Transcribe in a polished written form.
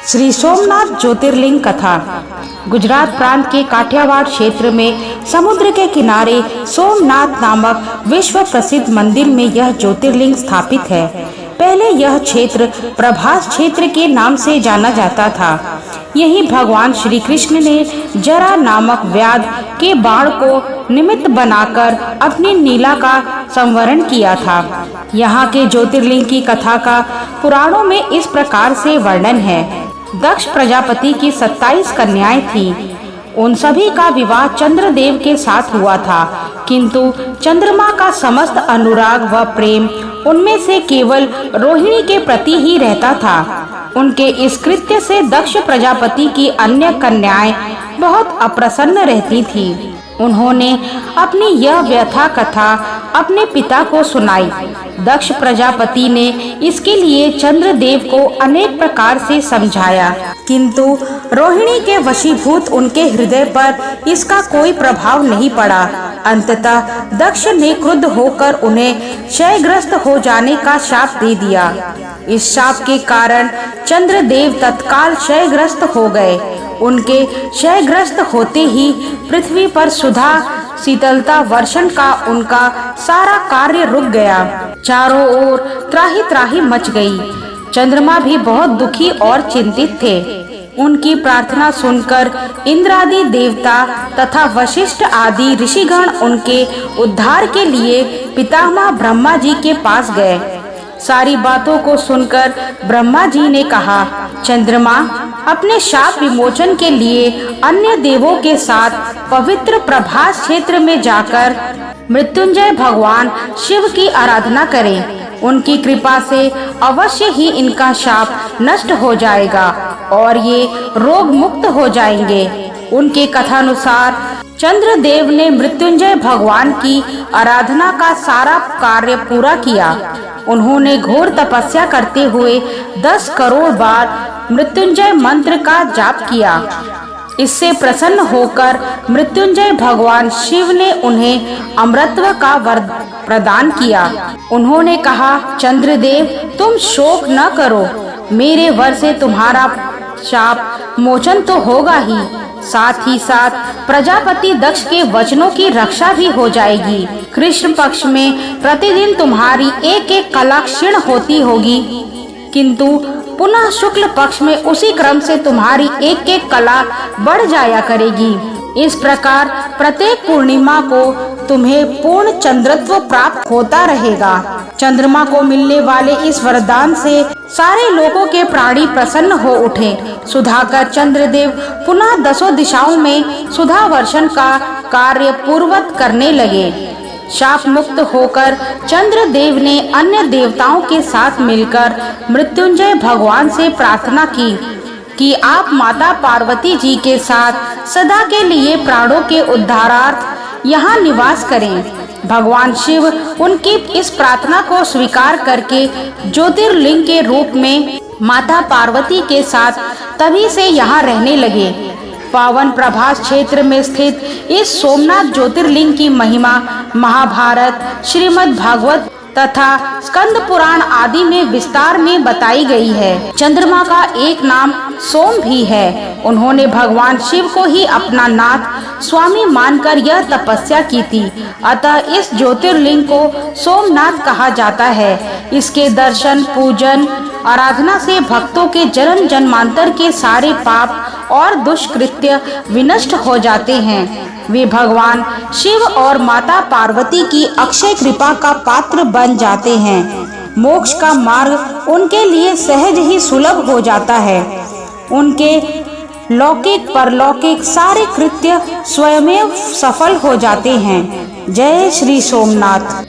श्री सोमनाथ ज्योतिर्लिंग कथा। गुजरात प्रांत के काठियावाड़ क्षेत्र में समुद्र के किनारे सोमनाथ नामक विश्व प्रसिद्ध मंदिर में यह ज्योतिर्लिंग स्थापित है। पहले यह क्षेत्र प्रभास क्षेत्र के नाम से जाना जाता था। यही भगवान श्री कृष्ण ने जरा नामक व्याध के बाण को निमित्त बनाकर अपनी नीला का संवरण किया था। यहाँ के ज्योतिर्लिंग की कथा का पुराणों में इस प्रकार से वर्णन है। दक्ष प्रजापति की 27 कन्याएं थीं। उन सभी का विवाह चंद्रदेव के साथ हुआ था, किंतु चंद्रमा का समस्त अनुराग व प्रेम उनमें से केवल रोहिणी के प्रति ही रहता था। उनके इस कृत्य से दक्ष प्रजापति की अन्य कन्याएं बहुत अप्रसन्न रहती थीं। उन्होंने अपनी यह व्यथा कथा अपने पिता को सुनाई। दक्ष प्रजापति ने इसके लिए चंद्रदेव को अनेक प्रकार से समझाया, किंतु रोहिणी के वशीभूत उनके हृदय पर इसका कोई प्रभाव नहीं पड़ा। अंततः दक्ष ने क्रुद्ध होकर उन्हें क्षयग्रस्त हो जाने का शाप दे दिया। इस शाप के कारण चंद्रदेव तत्काल क्षयग्रस्त हो गए। उनके क्षयग्रस्त होते ही पृथ्वी पर सुधा शीतलता वर्षण का उनका सारा कार्य रुक गया। चारों ओर त्राही त्राही मच गई। चंद्रमा भी बहुत दुखी और चिंतित थे। उनकी प्रार्थना सुनकर इंद्रादि देवता तथा वशिष्ठ आदि ऋषिगण उनके उद्धार के लिए पितामह ब्रह्मा जी के पास गए। सारी बातों को सुनकर ब्रह्मा जी ने कहा, चंद्रमा, अपने शाप विमोचन के लिए अन्य देवों के साथ पवित्र प्रभास क्षेत्र में जाकर मृत्युंजय भगवान शिव की आराधना करें। उनकी कृपा से अवश्य ही इनका शाप नष्ट हो जाएगा और ये रोग मुक्त हो जाएंगे। उनके कथानुसार चंद्रदेव ने मृत्युंजय भगवान की आराधना का सारा कार्य पूरा किया। उन्होंने घोर तपस्या करते हुए 10 करोड़ बार मृत्युंजय मंत्र का जाप किया। इससे प्रसन्न होकर मृत्युंजय भगवान शिव ने उन्हें अमरत्व का वर प्रदान किया। उन्होंने कहा, चंद्रदेव, तुम शोक न करो। मेरे वर से तुम्हारा शाप मोचन तो होगा ही, साथ ही साथ प्रजापति दक्ष के वचनों की रक्षा भी हो जाएगी। कृष्ण पक्ष में प्रतिदिन तुम्हारी एक एक कला क्षीण होती होगी, किंतु पुनः शुक्ल पक्ष में उसी क्रम से तुम्हारी एक एक कला बढ़ जाया करेगी। इस प्रकार प्रत्येक पूर्णिमा को तुम्हें पूर्ण चंद्रत्व प्राप्त होता रहेगा। चंद्रमा को मिलने वाले इस वरदान से सारे लोगों के प्राणी प्रसन्न हो उठे। सुधाकर चंद्रदेव पुनः 10 दिशाओं में सुधा वर्षण का कार्य पूर्वत करने लगे। शाप मुक्त होकर चंद्रदेव ने अन्य देवताओं के साथ मिलकर मृत्युंजय भगवान से प्रार्थना की कि आप माता पार्वती जी के साथ सदा के लिए प्राणों के उद्धारार्थ यहाँ निवास करें। भगवान शिव उनकी इस प्रार्थना को स्वीकार करके ज्योतिर्लिंग के रूप में माता पार्वती के साथ तभी से यहाँ रहने लगे। पावन प्रभास क्षेत्र में स्थित इस सोमनाथ ज्योतिर्लिंग की महिमा महाभारत, श्रीमद् भागवत तथा स्कंद पुराण आदि में विस्तार में बताई गई है। चंद्रमा का एक नाम सोम भी है। उन्होंने भगवान शिव को ही अपना नाथ स्वामी मानकर यह तपस्या की थी। अतः इस ज्योतिर्लिंग को सोमनाथ कहा जाता है। इसके दर्शन, पूजन, आराधना से भक्तों के जन्म जन्मांतर के सारे पाप और दुष्कृत्य विनष्ट हो जाते हैं। वे भगवान शिव और माता पार्वती की अक्षय कृपा का पात्र बन जाते हैं। मोक्ष का मार्ग उनके लिए सहज ही सुलभ हो जाता है। उनके लौकिक परलौकिक सारे कृत्य स्वयमेव सफल हो जाते हैं। जय श्री सोमनाथ।